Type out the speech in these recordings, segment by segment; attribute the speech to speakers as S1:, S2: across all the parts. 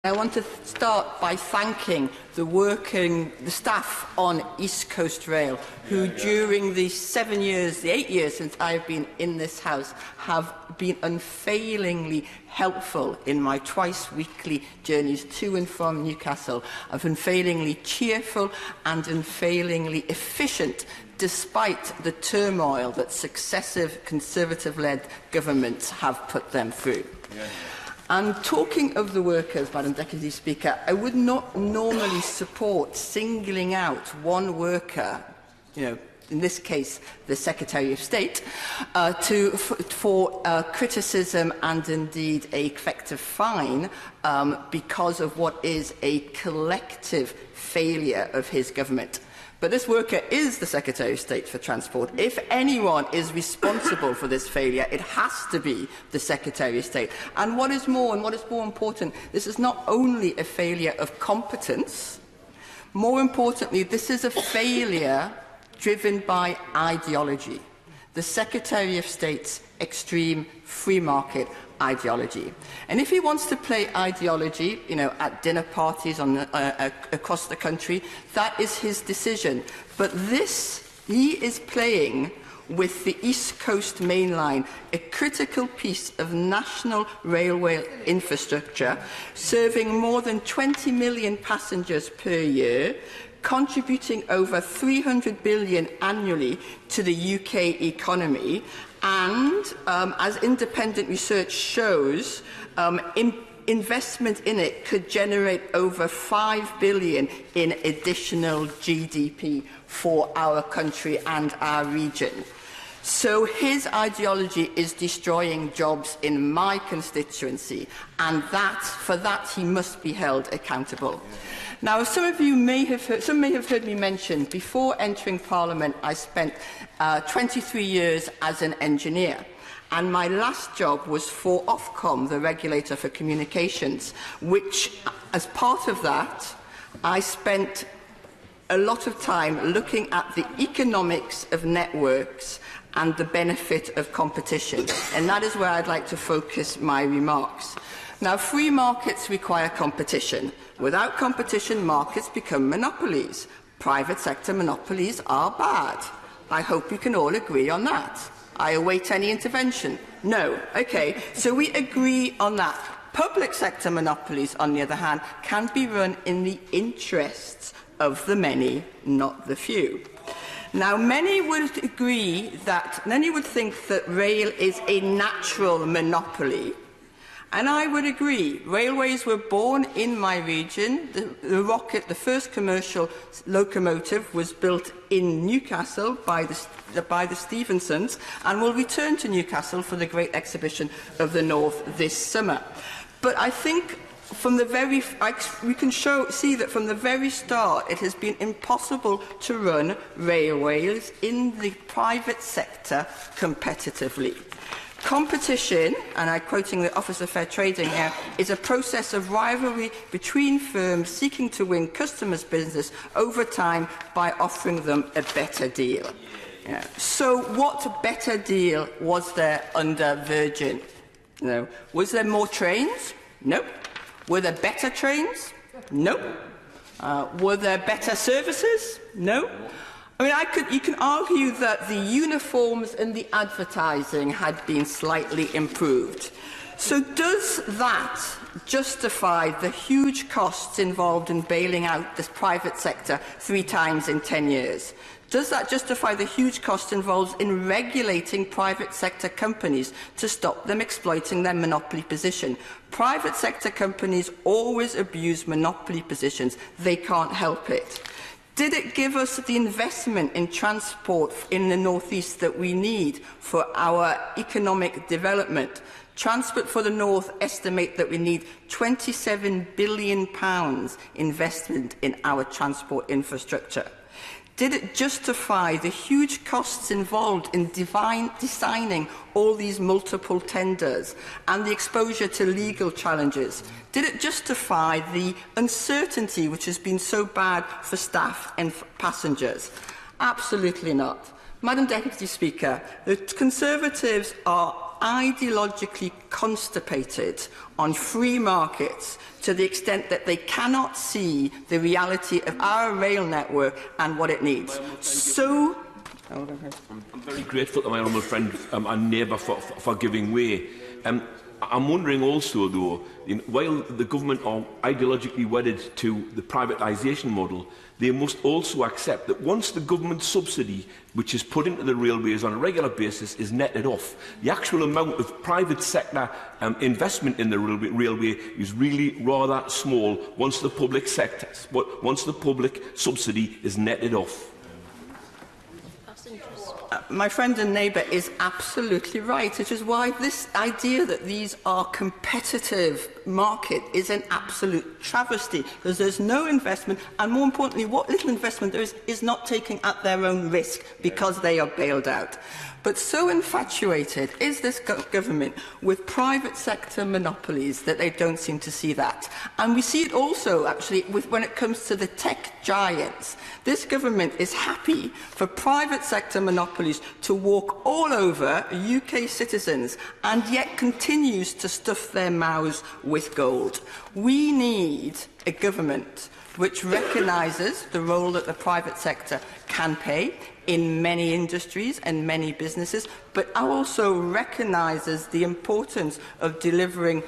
S1: I want to start by thanking the staff on East Coast Rail, who during the 8 years since I've been in this House, have been unfailingly helpful in my twice-weekly journeys to and from Newcastle, of unfailingly cheerful and unfailingly efficient, despite the turmoil that successive Conservative-led governments have put them through. And talking of the workers, Madam Deputy Speaker, I would not normally support singling out one worker, in this case the Secretary of State, for criticism and indeed an effective fine because of what is a collective failure of his government. But this worker is the Secretary of State for Transport. If anyone is responsible for this failure, it has to be the Secretary of State. And what is more important, this is not only a failure of competence. More importantly, this is a failure driven by ideology. The Secretary of State's extreme free market ideology. And if he wants to play ideology, at dinner parties across the country, that is his decision. But he is playing with the East Coast Main Line, a critical piece of national railway infrastructure, serving more than 20 million passengers per year, contributing over 300 billion annually to the UK economy, and as independent research shows, investment in it could generate over 5 billion in additional GDP for our country and our region. So his ideology is destroying jobs in my constituency, and for that he must be held accountable. Now, some of you may have heard me mention, before entering Parliament, I spent 23 years as an engineer. And my last job was for Ofcom, the regulator for communications, which, as part of that, I spent a lot of time looking at the economics of networks and the benefit of competition. And that is where I'd like to focus my remarks. Now, free markets require competition. Without competition, markets become monopolies. Private sector monopolies are bad. I hope you can all agree on that. I await any intervention. No. Okay, so we agree on that. Public sector monopolies, on the other hand, can be run in the interests of the many, not the few. Now, many would think that rail is a natural monopoly. And I would agree. Railways were born in my region. The first commercial locomotive was built in Newcastle by the Stephensons, and will return to Newcastle for the Great Exhibition of the North this summer. But I think we can see that from the very start it has been impossible to run railways in the private sector competitively. Competition, and I'm quoting the Office of Fair Trading here, is a process of rivalry between firms seeking to win customers' business over time by offering them a better deal. So what better deal was there under Virgin? Was there more trains? Nope. Were there better trains? Nope. Were there better services? No. I mean, you can argue that the uniforms and the advertising had been slightly improved. So does that justify the huge costs involved in bailing out this private sector 3 times in 10 years? Does that justify the huge cost involved in regulating private sector companies to stop them exploiting their monopoly position? Private sector companies always abuse monopoly positions. They can't help it. Did it give us the investment in transport in the North East that we need for our economic development? Transport for the North estimate that we need £27 billion investment in our transport infrastructure. Did it justify the huge costs involved in designing all these multiple tenders and the exposure to legal challenges? Did it justify the uncertainty which has been so bad for staff and for passengers? Absolutely not. Madam Deputy Speaker, the Conservatives are ideologically constipated on free markets to the extent that they cannot see the reality of our rail network and what it needs. So,
S2: I'm very grateful to my honourable friend and neighbour for giving way. I'm wondering also, though, while the government are ideologically wedded to the privatisation model, they must also accept that once the government subsidy, which is put into the railways on a regular basis, is netted off, the actual amount of private sector investment in the railway is really rather small once the public subsidy is netted off.
S1: My friend and neighbour is absolutely right, which is why this idea that these are competitive market is an absolute travesty, because there's no investment, and more importantly, what little investment there is not taken at their own risk because they are bailed out. But so infatuated is this government with private sector monopolies that they don't seem to see that. And we see it also, actually, when it comes to the tech giants. This government is happy for private sector monopolies to walk all over UK citizens and yet continues to stuff their mouths with gold. We need a government which recognises the role that the private sector can play in many industries and many businesses, but also recognises the importance of delivering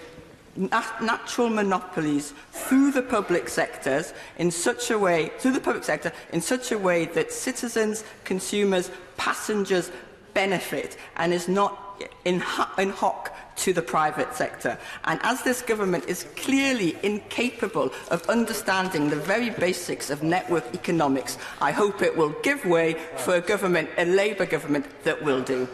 S1: natural monopolies through the public sectors in such a way, that citizens, consumers, passengers benefit and is not in hock to the private sector. And as this government is clearly incapable of understanding the very basics of network economics, I hope it will give way for a Labour government that will do.